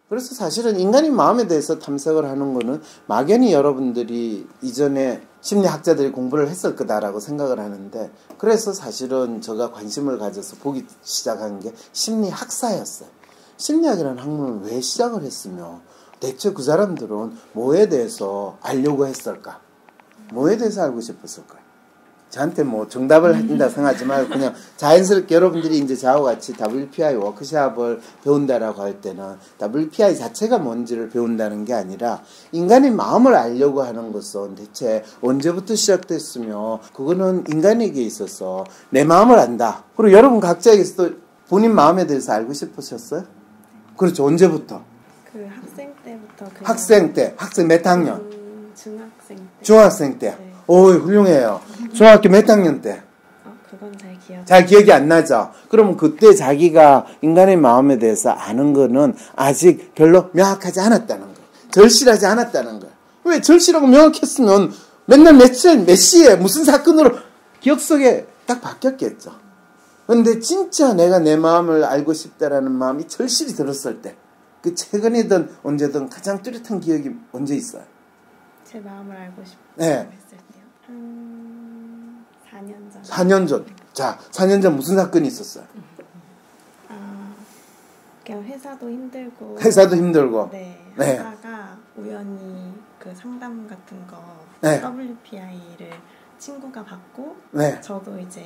그래서 사실은 인간의 마음에 대해서 탐색을 하는 거는 막연히 여러분들이 이전에 심리학자들이 공부를 했을 거다라고 생각을 하는데, 그래서 사실은 제가 관심을 가져서 보기 시작한 게 심리학사였어요. 심리학이라는 학문을 왜 시작을 했으며 대체 그 사람들은 뭐에 대해서 알려고 했을까? 뭐에 대해서 알고 싶었을까요? 저한테 뭐 정답을 한다 생각하지 말고 그냥 자연스럽게 여러분들이 이제 저하고 같이 WPI 워크샵을 배운다라고 할 때는 WPI 자체가 뭔지를 배운다는 게 아니라 인간의 마음을 알려고 하는 것은 대체 언제부터 시작됐으며, 그거는 인간에게 있어서 내 마음을 안다. 그리고 여러분 각자에게서도 본인 마음에 대해서 알고 싶으셨어요? 그렇죠. 언제부터? 그 학생 때부터. 학생 때. 학생 몇 학년? 중학생 때. 중학생 때. 네. 오, 훌륭해요. 중학교 몇 학년 때? 그건 잘 기억이 안 나죠? 그러면 그때 자기가 인간의 마음에 대해서 아는 거는 아직 별로 명확하지 않았다는 거예요. 절실하지 않았다는 거예요. 왜 절실하고 명확했으면 맨날 몇 시에 무슨 사건으로 기억 속에 딱 바뀌었겠죠. 근데 진짜 내가 내 마음을 알고 싶다라는 마음이 절실히 들었을 때, 그 최근이든 언제든 가장 뚜렷한 기억이 언제 있어요? 제 마음을 알고 싶다고 네. 했을 때요. 한 4년 전. 4년 전. 자, 4년 전 무슨 사건이 있었어요? 그냥 회사도 힘들고. 네. 네. 하다가 우연히 그 상담 같은 거 네. WPI를 친구가 받고 네. 저도 이제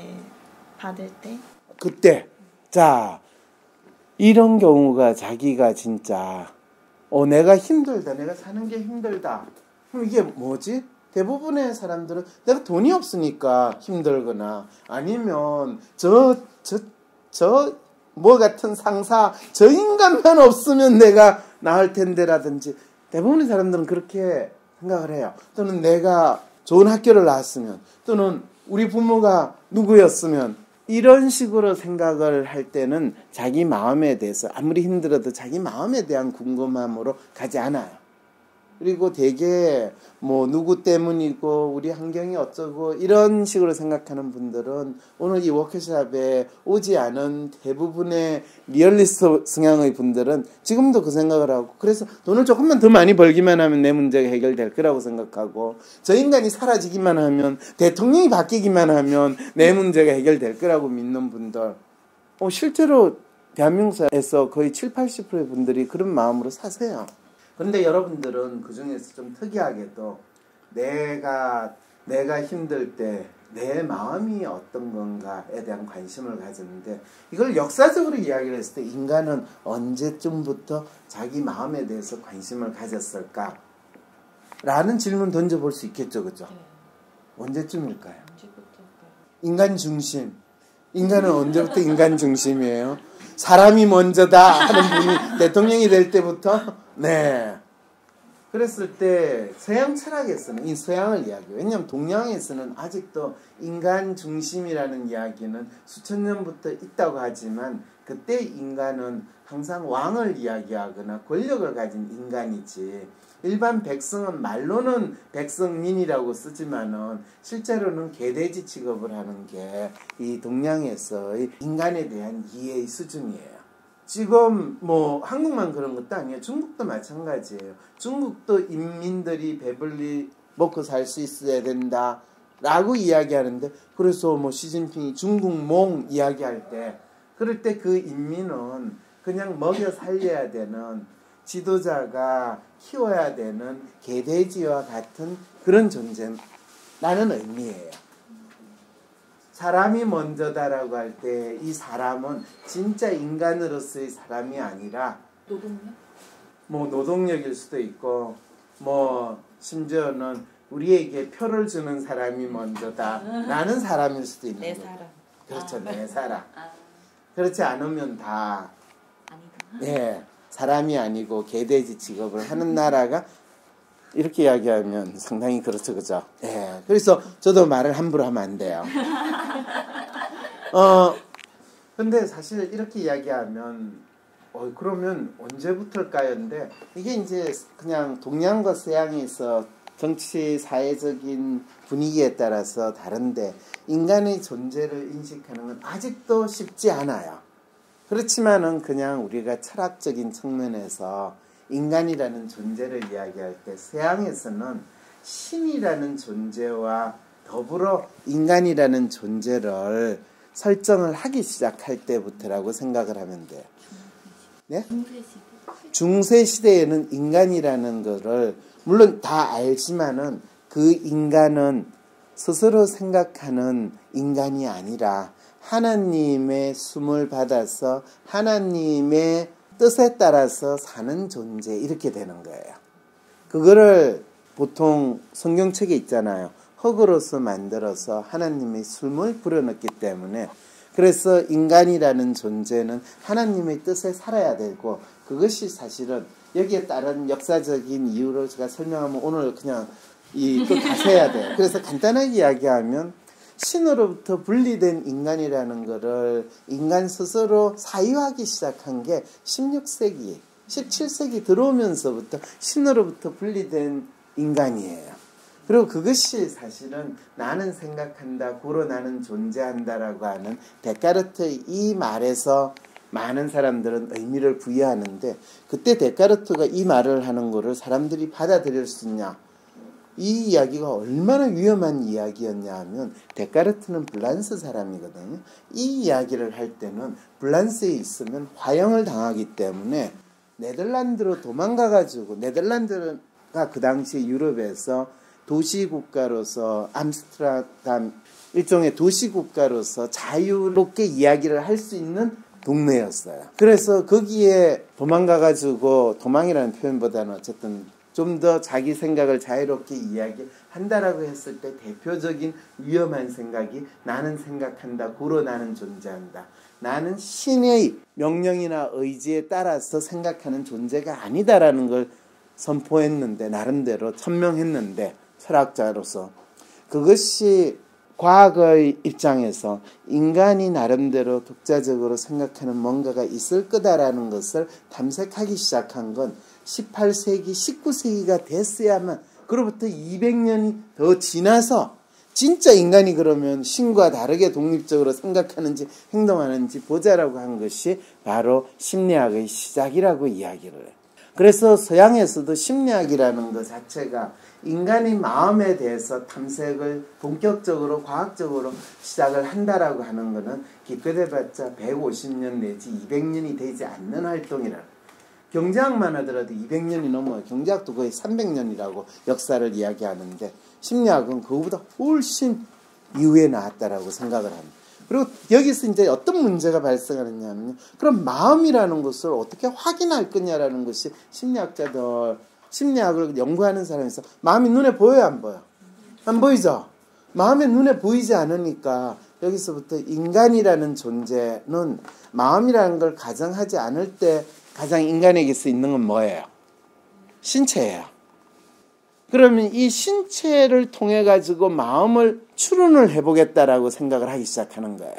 받을 때. 그때. 자, 이런 경우가 자기가 진짜 내가 힘들다. 내가 사는 게 힘들다. 그럼 이게 뭐지? 대부분의 사람들은 내가 돈이 없으니까 힘들거나, 아니면 뭐 같은 상사, 저 인간만 없으면 내가 나을 텐데라든지, 대부분의 사람들은 그렇게 생각을 해요. 또는 내가 좋은 학교를 나왔으면, 또는 우리 부모가 누구였으면, 이런 식으로 생각을 할 때는 자기 마음에 대해서 아무리 힘들어도 자기 마음에 대한 궁금함으로 가지 않아요. 그리고 되게 뭐 누구 때문이고 우리 환경이 어쩌고 이런 식으로 생각하는 분들은 오늘 이 워크숍에 오지 않은 대부분의 리얼리스트 성향의 분들은 지금도 그 생각을 하고, 그래서 돈을 조금만 더 많이 벌기만 하면 내 문제가 해결될 거라고 생각하고, 저 인간이 사라지기만 하면, 대통령이 바뀌기만 하면 내 문제가 해결될 거라고 믿는 분들, 실제로 대한민국에서 거의 70~80%의 분들이 그런 마음으로 사세요. 그런데 여러분들은 그 중에서 좀 특이하게도 내가 힘들 때 내 마음이 어떤 건가에 대한 관심을 가졌는데, 이걸 역사적으로 이야기를 했을 때 인간은 언제쯤부터 자기 마음에 대해서 관심을 가졌을까? 라는 질문 던져볼 수 있겠죠. 그죠? 네. 언제쯤일까요? 인간 중심. 인간은 언제부터 인간 중심이에요? 사람이 먼저다 하는 분이 대통령이 될 때부터. 네. 그랬을 때 서양 철학에서는 이 서양을 이야기해요. 왜냐하면 동양에서는 아직도 인간 중심이라는 이야기는 수천 년부터 있다고 하지만, 그때 인간은 항상 왕을 이야기하거나 권력을 가진 인간이지, 일반 백성은 말로는 백성민이라고 쓰지만은 실제로는 개돼지 취급을 하는 게 이 동양에서의 인간에 대한 이해의 수준이에요. 지금 뭐 한국만 그런 것도 아니에요. 중국도 마찬가지예요. 중국도 인민들이 배불리 먹고 살 수 있어야 된다 라고 이야기하는데, 그래서 뭐 시진핑이 중국몽 이야기할 때, 그럴 때 그 인민은 그냥 먹여 살려야 되는, 지도자가 키워야 되는 개돼지와 같은 그런 존재라는 의미예요. 사람이 먼저다라고 할 때 이 사람은 진짜 인간으로서의 사람이 아니라 노동력? 뭐 노동력일 수도 있고, 뭐 심지어는 우리에게 표를 주는 사람이 먼저다 라는 사람일 수도 있는 내 거예요. 사람. 그렇죠. 내 사람. 그렇지 않으면 다 아니다. 사람이 아니고 개돼지 취급을 하는 나라가, 이렇게 이야기하면 상당히 그렇죠. 그죠? 그래서 저도 말을 함부로 하면 안 돼요. 근데 사실 이렇게 이야기하면, 그러면 언제부터일까요? 근데 이게 이제 그냥 동양과 서양에서 정치, 사회적인 분위기에 따라서 다른데, 인간의 존재를 인식하는 건 아직도 쉽지 않아요. 그렇지만은 그냥 우리가 철학적인 측면에서 인간이라는 존재를 이야기할 때 서양에서는 신이라는 존재와 더불어 인간이라는 존재를 설정을 하기 시작할 때부터라고 생각을 하면 돼요. 네? 중세 시대에는 인간이라는 거를 물론 다 알지만은 그 인간은 스스로 생각하는 인간이 아니라 하나님의 숨을 받아서 하나님의 뜻에 따라서 사는 존재 이렇게 되는 거예요. 그거를 보통 성경책에 있잖아요. 흙으로서 만들어서 하나님의 숨을 불어넣기 때문에 그래서 인간이라는 존재는 하나님의 뜻에 살아야 되고 그것이 사실은 여기에 따른 역사적인 이유를 제가 설명하면 오늘 그냥 또 가세야 돼요. 그래서 간단하게 이야기하면 신으로부터 분리된 인간이라는 거를 인간 스스로 사유하기 시작한 게 16세기, 17세기 들어오면서부터 신으로부터 분리된 인간이에요. 그리고 그것이 사실은 나는 생각한다, 고로 나는 존재한다라고 하는 데카르트의 이 말에서 많은 사람들은 의미를 부여하는데 그때 데카르트가 이 말을 하는 거를 사람들이 받아들일 수 있냐? 이 이야기가 얼마나 위험한 이야기였냐 하면 데카르트는 블란스 사람이거든요. 이 이야기를 할 때는 블란스에 있으면 화형을 당하기 때문에 네덜란드로 도망가가지고 네덜란드가 그 당시 유럽에서 도시국가로서 암스테르담 일종의 도시국가로서 자유롭게 이야기를 할 수 있는 동네였어요. 그래서 거기에 도망가가지고 도망이라는 표현보다는 어쨌든 좀 더 자기 생각을 자유롭게 이야기한다라고 했을 때 대표적인 위험한 생각이 나는 생각한다, 고로 나는 존재한다. 나는 신의 명령이나 의지에 따라서 생각하는 존재가 아니다라는 걸 선포했는데 나름대로 천명했는데 철학자로서 그것이 과학의 입장에서 인간이 나름대로 독자적으로 생각하는 뭔가가 있을 거다라는 것을 탐색하기 시작한 건 18세기, 19세기가 됐어야만 그로부터 200년이 더 지나서 진짜 인간이 그러면 신과 다르게 독립적으로 생각하는지 행동하는지 보자라고 한 것이 바로 심리학의 시작이라고 이야기를 해요. 그래서 서양에서도 심리학이라는 것 자체가 인간의 마음에 대해서 탐색을 본격적으로 과학적으로 시작을 한다라고 하는 것은 기껏해봤자 150년 내지 200년이 되지 않는 활동이라. 경제학만 하더라도 200년이 넘어요. 경제학도 거의 300년이라고 역사를 이야기하는데 심리학은 그거보다 훨씬 이후에 나왔다라고 생각을 합니다. 그리고 여기서 이제 어떤 문제가 발생하느냐 하면 그럼 마음이라는 것을 어떻게 확인할 거냐라는 것이 심리학을 연구하는 사람에서 마음이 눈에 보여요, 안 보여? 안 보이죠? 마음이 눈에 보이지 않으니까 여기서부터 인간이라는 존재는 마음이라는 걸 가정하지 않을 때 가장 인간에게서 있는 건 뭐예요? 신체예요. 그러면 이 신체를 통해 가지고 마음을 추론을 해보겠다라고 생각을 하기 시작하는 거예요.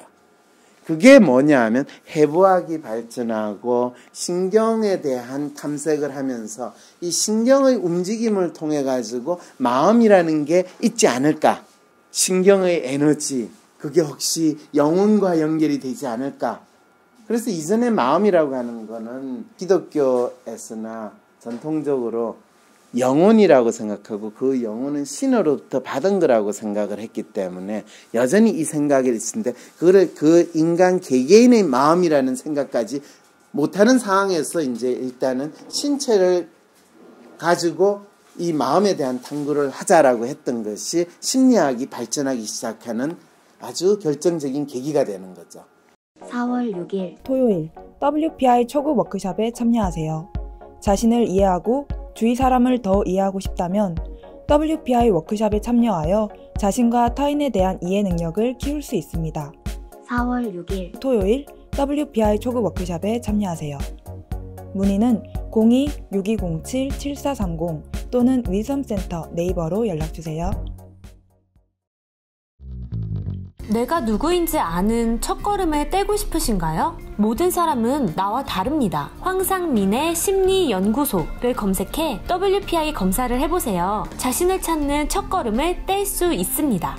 그게 뭐냐 하면 해부학이 발전하고 신경에 대한 탐색을 하면서 이 신경의 움직임을 통해 가지고 마음이라는 게 있지 않을까? 신경의 에너지, 그게 혹시 영혼과 연결이 되지 않을까? 그래서 이전에 마음이라고 하는 거는 기독교에서나 전통적으로 영혼이라고 생각하고 그 영혼은 신으로부터 받은 거라고 생각을 했기 때문에 여전히 이 생각이 있는데 그거를 그 인간 개개인의 마음이라는 생각까지 못하는 상황에서 이제 일단은 신체를 가지고 이 마음에 대한 탐구를 하자라고 했던 것이 심리학이 발전하기 시작하는 아주 결정적인 계기가 되는 거죠. 4월 6일 토요일 WPI 초급 워크숍에 참여하세요. 자신을 이해하고 주위 사람을 더 이해하고 싶다면 WPI 워크숍에 참여하여 자신과 타인에 대한 이해 능력을 키울 수 있습니다. 4월 6일 토요일 WPI 초급 워크숍에 참여하세요. 문의는 02-6207-7430 또는 위섬센터 네이버로 연락주세요. 내가 누구인지 아는 첫걸음을 떼고 싶으신가요? 모든 사람은 나와 다릅니다. 황상민의 심리연구소를 검색해 WPI 검사를 해보세요. 자신을 찾는 첫걸음을 뗄 수 있습니다.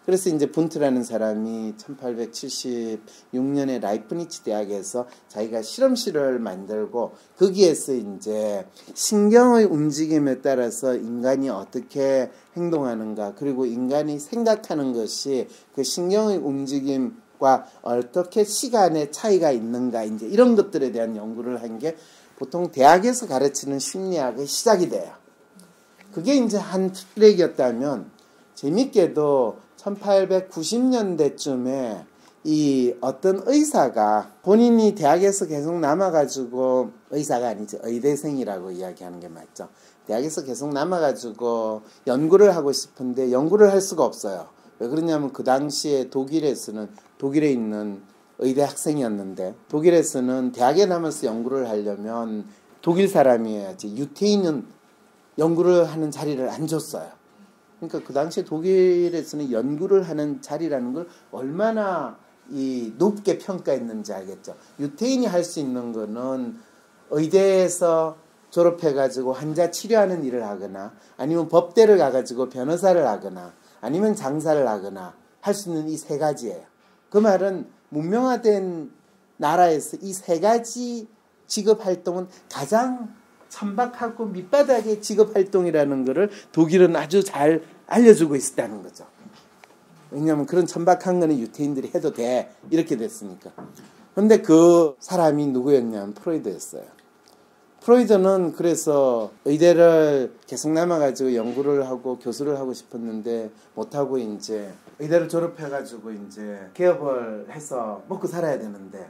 그래서 이제 분트라는 사람이 1876년에 라이프니츠 대학에서 자기가 실험실을 만들고 거기에서 이제 신경의 움직임에 따라서 인간이 어떻게 행동하는가, 그리고 인간이 생각하는 것이 그 신경의 움직임과 어떻게 시간의 차이가 있는가, 이제 이런 것들에 대한 연구를 한 게 보통 대학에서 가르치는 심리학의 시작이 돼요. 그게 이제 한 트랙이었다면, 재밌게도 1890년대쯤에 이 어떤 의사가 본인이 대학에서 계속 남아가지고, 의사가 아니죠, 의대생이라고 이야기하는 게 맞죠. 대학에서 계속 남아가지고 연구를 하고 싶은데 연구를 할 수가 없어요. 왜 그러냐면 그 당시에 독일에 있는 의대 학생이었는데, 독일에서는 대학에 남아서 연구를 하려면 독일 사람이어야지, 유태인은 연구를 하는 자리를 안 줬어요. 그러니까 그 당시에 독일에서는 연구를 하는 자리라는 걸 얼마나 높게 평가했는지 알겠죠. 유태인이 할 수 있는 거는 의대에서 졸업해가지고 환자 치료하는 일을 하거나, 아니면 법대를 가가지고 변호사를 하거나, 아니면 장사를 하거나 할 수 있는 이 세 가지예요. 그 말은 문명화된 나라에서 이 세 가지 직업 활동은 가장 천박하고 밑바닥의 직업 활동이라는 것을 독일은 아주 잘 알려주고 있었다는 거죠. 왜냐하면 그런 천박한 거는 유태인들이 해도 돼, 이렇게 됐으니까. 그런데 그 사람이 누구였냐면 프로이드였어요. 프로이드는 그래서 의대를 계속 남아가지고 연구를 하고 교수를 하고 싶었는데 못하고 이제 의대를 졸업해가지고 이제 개업을 해서 먹고 살아야 되는데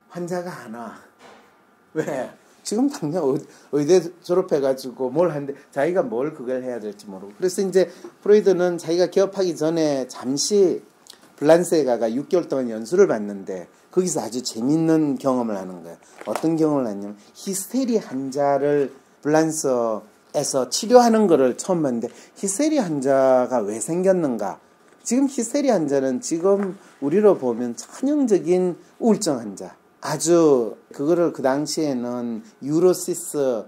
환자가 안 와. 왜? 지금 당장 의대 졸업해가지고 뭘 하는데 자기가 뭘 그걸 해야 될지 모르고. 그래서 이제 프로이드는 자기가 개업하기 전에 잠시 블란스에 가가 6개월 동안 연수를 받는데 거기서 아주 재밌는 경험을 하는 거예요. 어떤 경험을 하냐면 히스테리 환자를 블란스에서 치료하는 거를 처음 봤는데, 히스테리 환자가 왜 생겼는가. 지금 히스테리 환자는 지금 우리로 보면 전형적인 우울증 환자, 아주 그거를 그 당시에는 유로시스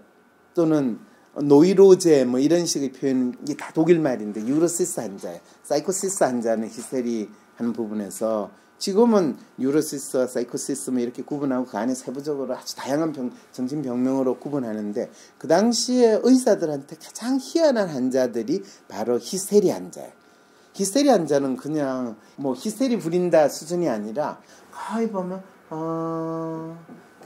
또는 노이로제 뭐 이런 식의 표현이 다 독일 말인데, 유로시스 환자예요. 사이코시스 환자는 히스테리 하는 부분에서, 지금은 유로시스와 사이코시스 뭐 이렇게 구분하고 그 안에 세부적으로 아주 다양한 정신병명으로 구분하는데, 그 당시에 의사들한테 가장 희한한 환자들이 바로 히스테리 환자예요. 히스테리 환자는 그냥 뭐 히스테리 부린다 수준이 아니라 거의 보면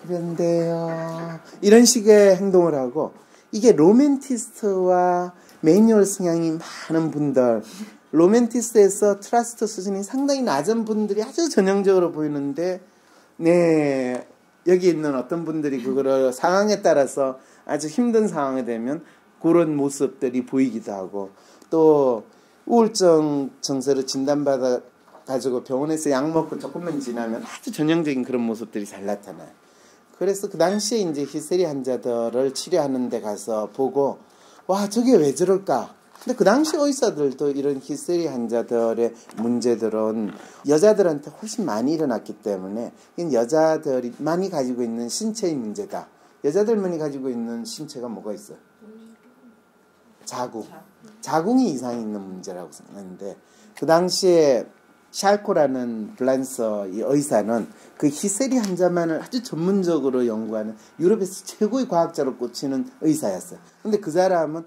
그런데요 이런 식의 행동을 하고, 이게 로맨티스트와 매뉴얼 성향이 많은 분들, 로맨티스트에서 트러스트 수준이 상당히 낮은 분들이 아주 전형적으로 보이는데, 네, 여기 있는 어떤 분들이 그거를 상황에 따라서 아주 힘든 상황이 되면 그런 모습들이 보이기도 하고, 또 우울증 증세로 진단받아 가지고 병원에서 약 먹고 조금만 지나면 아주 전형적인 그런 모습들이 잘 나타나요. 그래서 그 당시에 이제 히스테리 환자들을 치료하는 데 가서 보고, 와, 저게 왜 저럴까? 근데 그 당시 의사들도 이런 히스테리 환자들의 문제들은 여자들한테 훨씬 많이 일어났기 때문에, 여자들이 많이 가지고 있는 신체의 문제다. 여자들만이 가지고 있는 신체가 뭐가 있어요? 자궁이 이상이 있는 문제라고 생각하는데, 그 당시에 샬코라는 블란스 이 의사는 그 히스테리 환자만을 아주 전문적으로 연구하는 유럽에서 최고의 과학자로 꼽히는 의사였어요. 근데 그 사람은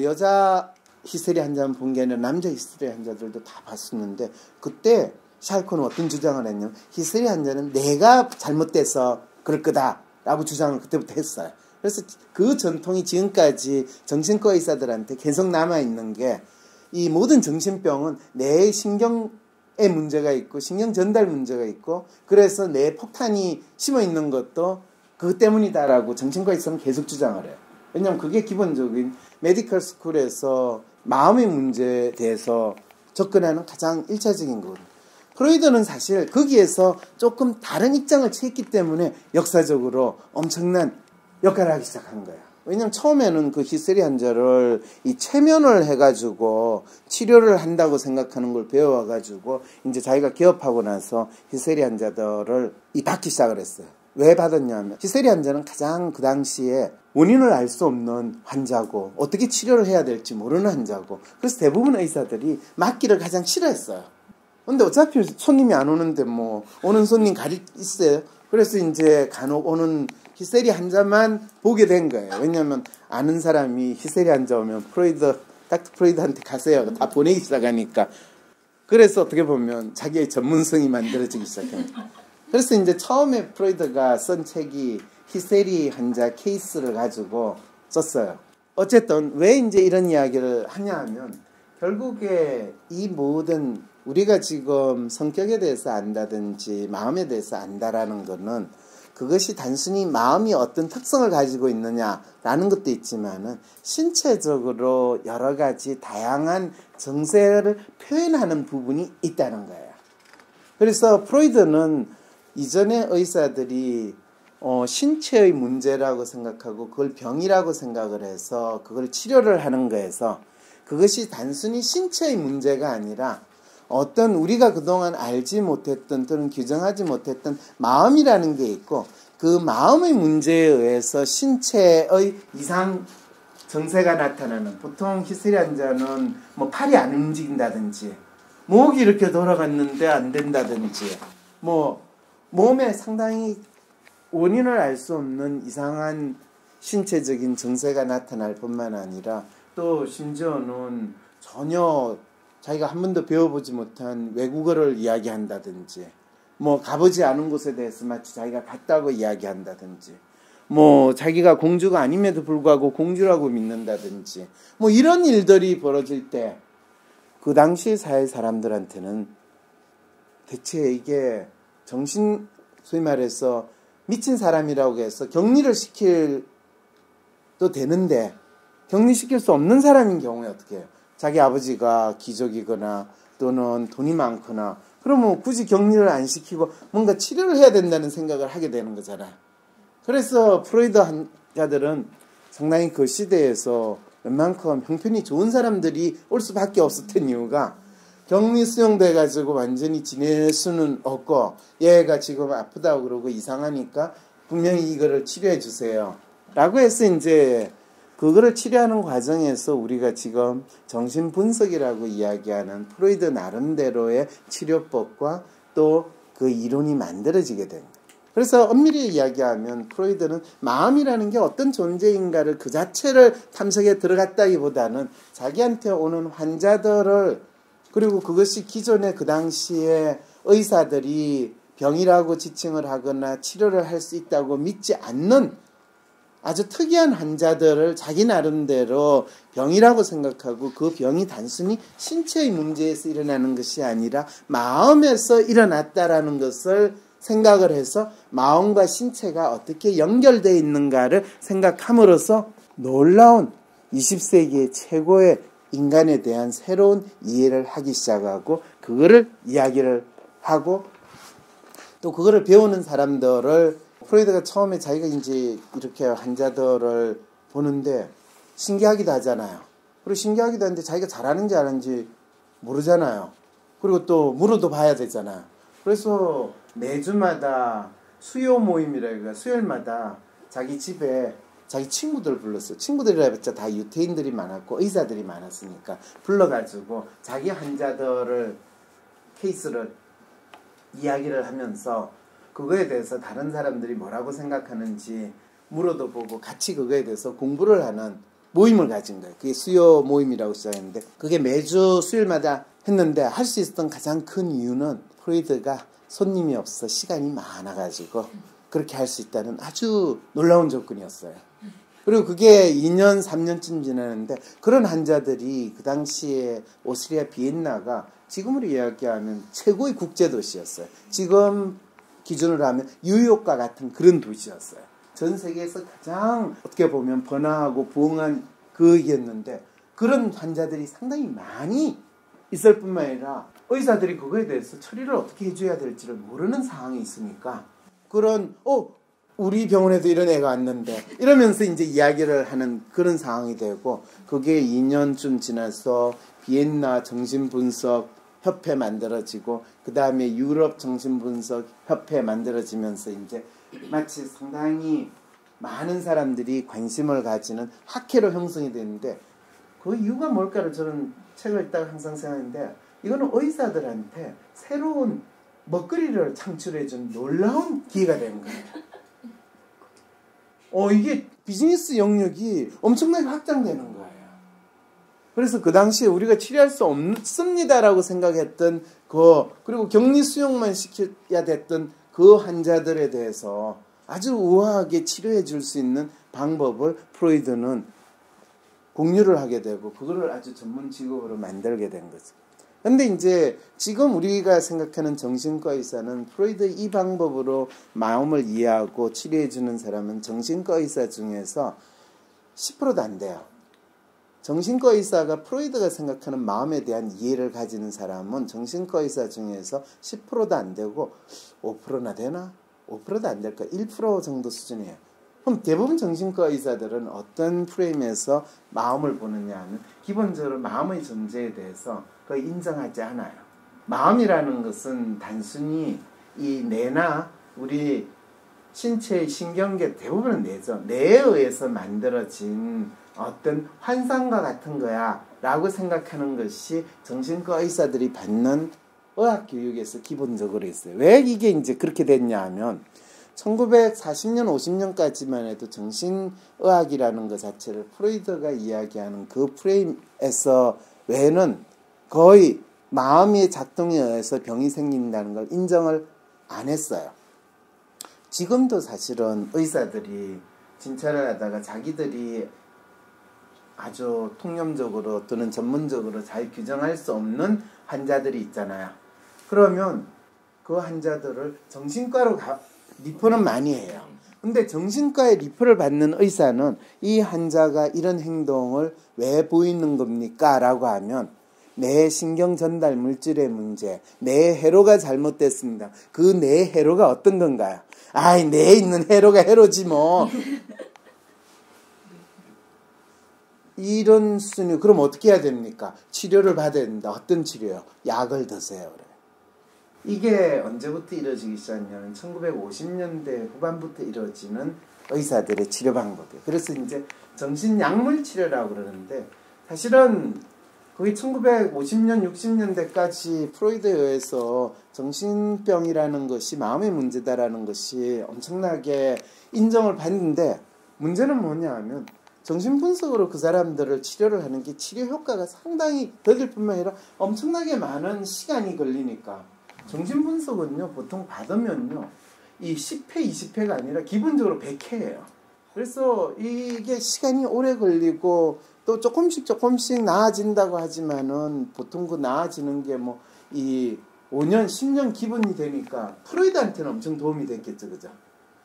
여자 히스테리 환자만 본 게 아니라 남자 히스테리 환자들도 다 봤었는데, 그때 샬코는 어떤 주장을 했냐면, 히스테리 환자는 내가 잘못돼서 그럴 거다라고 주장을 그때부터 했어요. 그래서 그 전통이 지금까지 정신과 의사들한테 계속 남아있는 게, 이 모든 정신병은 내 신경에 문제가 있고 신경 전달 문제가 있고, 그래서 내 폭탄이 심어있는 것도 그것 때문이다라고 정신과 의사는 계속 주장을 해요. 왜냐하면 그게 기본적인 메디컬 스쿨에서 마음의 문제에 대해서 접근하는 가장 1차적인 거거든요. 프로이드는 사실 거기에서 조금 다른 입장을 취했기 때문에 역사적으로 엄청난 역할을 하기 시작한 거예요. 왜냐면 처음에는 그 히스테리 환자를 이 최면을 해가지고 치료를 한다고 생각하는 걸 배워와가지고 이제 자기가 개업하고 나서 히스테리 환자들을 받기 시작을 했어요. 왜 받았냐면 히스테리 환자는 가장 그 당시에 원인을 알 수 없는 환자고 어떻게 치료를 해야 될지 모르는 환자고 그래서 대부분 의사들이 맞기를 가장 싫어했어요. 근데 어차피 손님이 안 오는데 뭐 오는 손님 가릴 있어요. 그래서 이제 간혹 오는 히스테리 환자만 보게 된 거예요. 왜냐하면 아는 사람이 히스테리 환자 오면 닥터 프로이드한테 가세요. 다 보내기 시작하니까. 그래서 어떻게 보면 자기의 전문성이 만들어지기 시작합니다. 그래서 이제 처음에 프로이드가 쓴 책이 히스테리 환자 케이스를 가지고 썼어요. 어쨌든 왜 이제 이런 이야기를 하냐 하면 결국에 이 모든 우리가 지금 성격에 대해서 안다든지 마음에 대해서 안다라는 거는 그것이 단순히 마음이 어떤 특성을 가지고 있느냐라는 것도 있지만은 신체적으로 여러 가지 다양한 정세를 표현하는 부분이 있다는 거예요. 그래서 프로이드는 이전에 의사들이 신체의 문제라고 생각하고 그걸 병이라고 생각을 해서 그걸 치료를 하는 거에서 그것이 단순히 신체의 문제가 아니라 어떤 우리가 그동안 알지 못했던 또는 규정하지 못했던 마음이라는 게 있고 그 마음의 문제에 의해서 신체의 이상 정세가 나타나는 보통 히스테리 환자는 뭐 팔이 안 움직인다든지 목이 이렇게 돌아갔는데 안 된다든지 뭐 몸에 상당히 원인을 알 수 없는 이상한 신체적인 정세가 나타날 뿐만 아니라 또 심지어는 전혀 자기가 한 번도 배워보지 못한 외국어를 이야기한다든지 뭐 가보지 않은 곳에 대해서 마치 자기가 갔다고 이야기한다든지 뭐 자기가 공주가 아님에도 불구하고 공주라고 믿는다든지 뭐 이런 일들이 벌어질 때 그 당시 사회 사람들한테는 대체 이게 정신 소위 말해서 미친 사람이라고 해서 격리를 시킬도 되는데 격리시킬 수 없는 사람인 경우에 어떻게 해요? 자기 아버지가 귀족이거나 또는 돈이 많거나 그러면 굳이 격리를 안 시키고 뭔가 치료를 해야 된다는 생각을 하게 되는 거잖아요. 그래서 프로이드 환자들은 상당히 그 시대에서 웬만큼 형편이 좋은 사람들이 올 수밖에 없었던 이유가 격리 수용돼가지고 완전히 지낼 수는 없고 얘가 지금 아프다고 그러고 이상하니까 분명히 이거를 치료해 주세요 라고 해서 이제 그거를 치료하는 과정에서 우리가 지금 정신분석이라고 이야기하는 프로이드 나름대로의 치료법과 또 그 이론이 만들어지게 됩니다. 그래서 엄밀히 이야기하면 프로이드는 마음이라는 게 어떤 존재인가를 그 자체를 탐색에 들어갔다기보다는 자기한테 오는 환자들을 그리고 그것이 기존에 그 당시에 의사들이 병이라고 지칭을 하거나 치료를 할 수 있다고 믿지 않는 아주 특이한 환자들을 자기 나름대로 병이라고 생각하고 그 병이 단순히 신체의 문제에서 일어나는 것이 아니라 마음에서 일어났다라는 것을 생각을 해서 마음과 신체가 어떻게 연결되어 있는가를 생각함으로써 놀라운 20세기의 최고의 인간에 대한 새로운 이해를 하기 시작하고 그거를 이야기를 하고 또 그거를 배우는 사람들을 프로이드가 처음에 자기가 이제 이렇게 환자들을 보는데 신기하기도 하잖아요. 그리고 신기하기도 한데 자기가 잘하는지 안 하는지 모르잖아요. 그리고 또 물어도 봐야 되잖아요. 그래서 매주마다 수요 모임이라고 수요일마다 자기 집에 자기 친구들 불렀어요. 친구들이라 해봤자 다 유태인들이 많았고 의사들이 많았으니까 불러가지고 자기 환자들을 케이스를 이야기를 하면서 그거에 대해서 다른 사람들이 뭐라고 생각하는지 물어도 보고 같이 그거에 대해서 공부를 하는 모임을 가진 거예요. 그게 수요 모임이라고 시작했는데 그게 매주 수요일마다 했는데 할 수 있었던 가장 큰 이유는 프로이드가 손님이 없어 시간이 많아가지고 그렇게 할 수 있다는 아주 놀라운 조건이었어요. 그리고 그게 2년, 3년쯤 지나는데 그런 환자들이 그 당시에 오스트리아 비엔나가 지금으로 이야기하면 최고의 국제도시였어요. 지금 기준으로 하면 뉴욕과 같은 그런 도시였어요. 전 세계에서 가장 어떻게 보면 번화하고 부흥한 그였는데 그런 환자들이 상당히 많이 있을 뿐만 아니라 의사들이 그거에 대해서 처리를 어떻게 해줘야 될지를 모르는 상황이 있으니까 그런 우리 병원에도 이런 애가 왔는데 이러면서 이제 이야기를 하는 그런 상황이 되고 그게 2년쯤 지나서 비엔나 정신분석 협회 만들어지고 그 다음에 유럽 정신분석 협회 만들어지면서 이제 마치 상당히 많은 사람들이 관심을 가지는 학회로 형성이 되는데 그 이유가 뭘까를 저는 책을 읽다가 항상 생각하는데 이거는 의사들한테 새로운 먹거리를 창출해준 놀라운 기회가 되는 거예요. 이게 비즈니스 영역이 엄청나게 확장되는 거예요. 그래서 그 당시에 우리가 치료할 수 없습니다라고 생각했던 그리고 격리 수용만 시켜야 됐던 그 환자들에 대해서 아주 우아하게 치료해 줄 수 있는 방법을 프로이드는 공유를 하게 되고 그거를 아주 전문 직업으로 만들게 된 거죠. 근데 이제 지금 우리가 생각하는 정신과 의사는 프로이드 이 방법으로 마음을 이해하고 치료해 주는 사람은 정신과 의사 중에서 10%도 안 돼요. 정신과 의사가 프로이드가 생각하는 마음에 대한 이해를 가지는 사람은 정신과 의사 중에서 10%도 안 되고 5%나 되나? 5%도 안 될까? 1% 정도 수준이에요. 그럼 대부분 정신과 의사들은 어떤 프레임에서 마음을 보느냐 하면 기본적으로 마음의 존재에 대해서 거의 인정하지 않아요. 마음이라는 것은 단순히 이 뇌나 우리 신체의 신경계 대부분은 뇌죠. 뇌에 의해서 만들어진 어떤 환상과 같은 거야 라고 생각하는 것이 정신과 의사들이 받는 의학 교육에서 기본적으로 있어요. 왜 이게 이제 그렇게 됐냐 하면 1940년 50년까지만 해도 정신의학이라는 것 자체를 프로이드가 이야기하는 그 프레임에서 외에는 거의 마음의 작동에 의해서 병이 생긴다는 걸 인정을 안 했어요. 지금도 사실은 의사들이 진찰을 하다가 자기들이 아주 통념적으로 또는 전문적으로 잘 규정할 수 없는 환자들이 있잖아요. 그러면 그 환자들을 정신과로 리퍼는 많이 해요. 근데 정신과에 리퍼를 받는 의사는 이 환자가 이런 행동을 왜 보이는 겁니까? 라고 하면 뇌 신경 전달 물질의 문제, 뇌 회로가 잘못됐습니다. 그 뇌 회로가 어떤 건가요? 아이, 뇌에 있는 회로가 회로지 뭐. 이런 수준이 그럼 어떻게 해야 됩니까? 치료를 받아야 된다. 어떤 치료요? 약을 드세요. 그래. 이게 언제부터 이루어지기 시작했냐면 1950년대 후반부터 이루어지는 의사들의 치료 방법이에요. 그래서 이제 정신약물 치료라고 그러는데 사실은 거의 1950년, 60년대까지 프로이드에 의해서 정신병이라는 것이 마음의 문제다라는 것이 엄청나게 인정을 받는데 문제는 뭐냐 하면 정신분석으로 그 사람들을 치료를 하는 게 치료 효과가 상당히 더딜 뿐만 아니라 엄청나게 많은 시간이 걸리니까 정신분석은요 보통 받으면요 이 10회, 20회가 아니라 기본적으로 100회예요. 그래서 이게 시간이 오래 걸리고 또 조금씩 나아진다고 하지만은 보통 그 나아지는 게 뭐 이 5년, 10년 기본이 되니까 프로이드한테는 엄청 도움이 됐겠죠, 그죠?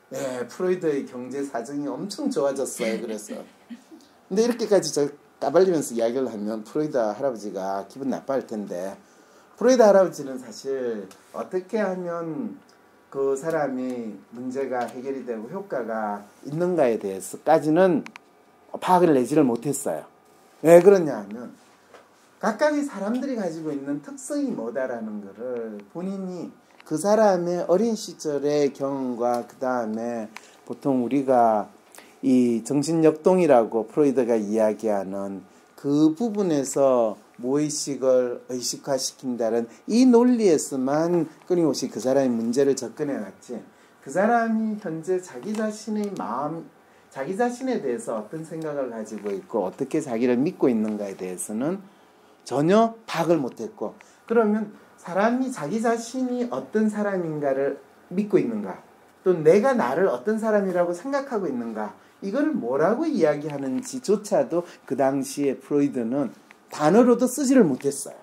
네, 프로이드의 경제 사정이 엄청 좋아졌어요. 그래서 근데 이렇게까지 저 까발리면서 이야기를 하면 프로이드 할아버지가 기분 나빠할 텐데 프로이드 할아버지는 사실 어떻게 하면 그 사람이 문제가 해결이 되고 효과가 있는가에 대해서까지는 파악을 내지를 못했어요. 왜 그러냐 하면 각각의 사람들이 가지고 있는 특성이 뭐다라는 거를 본인이 그 사람의 어린 시절의 경험과 그 다음에 보통 우리가 이 정신역동이라고 프로이드가 이야기하는 그 부분에서 무의식을 의식화시킨다는 이 논리에서만 끊임없이 그 사람의 문제를 접근해왔지 그 사람이 현재 자기 자신의 마음, 자기 자신에 대해서 어떤 생각을 가지고 있고 어떻게 자기를 믿고 있는가에 대해서는 전혀 파악을 못했고 그러면 사람이 자기 자신이 어떤 사람인가를 믿고 있는가 또 내가 나를 어떤 사람이라고 생각하고 있는가 이거를 뭐라고 이야기하는지조차도 그 당시에 프로이드는 단어로도 쓰지를 못했어요.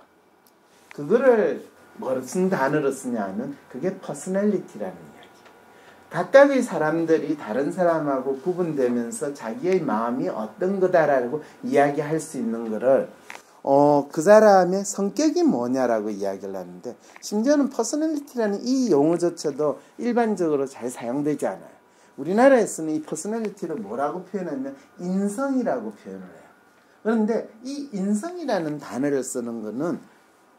그거를 무슨 단어로 쓰냐 하면 그게 퍼스널리티라는 이야기. 각각의 사람들이 다른 사람하고 구분되면서 자기의 마음이 어떤 거다라고 이야기할 수 있는 거를 그 사람의 성격이 뭐냐라고 이야기를 하는데 심지어는 퍼스널리티라는 이 용어조차도 일반적으로 잘 사용되지 않아요. 우리나라에서는 이 퍼스널리티를 뭐라고 표현하면 인성이라고 표현을 해요. 그런데 이 인성이라는 단어를 쓰는 거는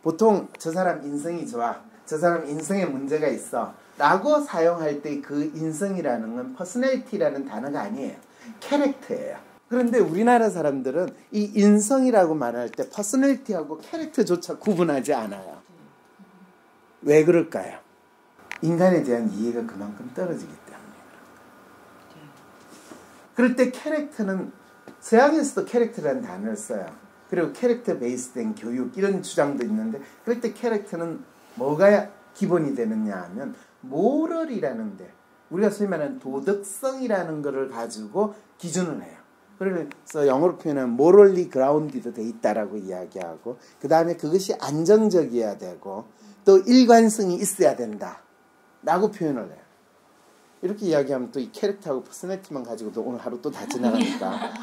보통 저 사람 인성이 좋아, 저 사람 인성에 문제가 있어, 라고 사용할 때 그 인성이라는 건 퍼스널리티라는 단어가 아니에요. 캐릭터예요. 그런데 우리나라 사람들은 이 인성이라고 말할 때 퍼스널리티하고 캐릭터조차 구분하지 않아요. 왜 그럴까요? 인간에 대한 이해가 그만큼 떨어지기 때문에. 그럴 때 캐릭터는 서양에서도 캐릭터라는 단어를 써요. 그리고 캐릭터 베이스된 교육 이런 주장도 있는데 그럴 때 캐릭터는 뭐가 기본이 되느냐 하면 모럴이라는데 우리가 소위 말하는 도덕성이라는 것을 가지고 기준을 해요. 그래서 영어로 표현하면 morally grounded 돼 있다라고 이야기하고 그 다음에 그것이 안정적이어야 되고 또 일관성이 있어야 된다 라고 표현을 해요. 이렇게 이야기하면 또 이 캐릭터하고 퍼스널리티만 가지고도 오늘 하루 또 다 지나가니까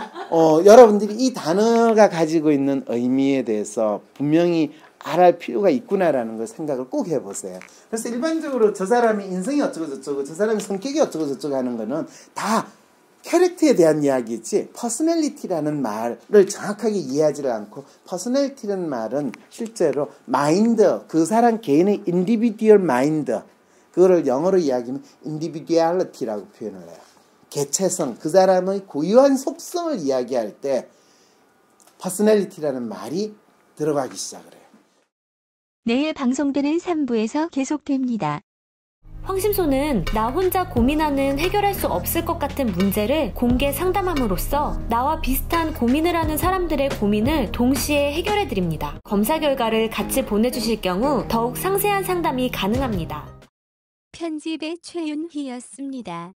여러분들이 이 단어가 가지고 있는 의미에 대해서 분명히 알아야 필요가 있구나라는 걸 생각을 꼭 해보세요. 그래서 일반적으로 저 사람이 인성이 어쩌고 저쩌고 저 사람이 성격이 어쩌고 저쩌고 하는 거는 다 캐릭터에 대한 이야기지 퍼스널리티라는 말을 정확하게 이해하지를 않고 퍼스널리티라는 말은 실제로 마인드, 그 사람 개인의 인디비듀얼 마인드 그거를 영어로 이야기하면 individuality라고 표현을 해요. 개체성, 그 사람의 고유한 속성을 이야기할 때 퍼스널리티라는 말이 들어가기 시작을 해요. 내일 방송되는 3부에서 계속됩니다. 황심소는 나 혼자 고민하는 해결할 수 없을 것 같은 문제를 공개 상담함으로써 나와 비슷한 고민을 하는 사람들의 고민을 동시에 해결해드립니다. 검사 결과를 같이 보내주실 경우 더욱 상세한 상담이 가능합니다. 편집의 최윤희였습니다.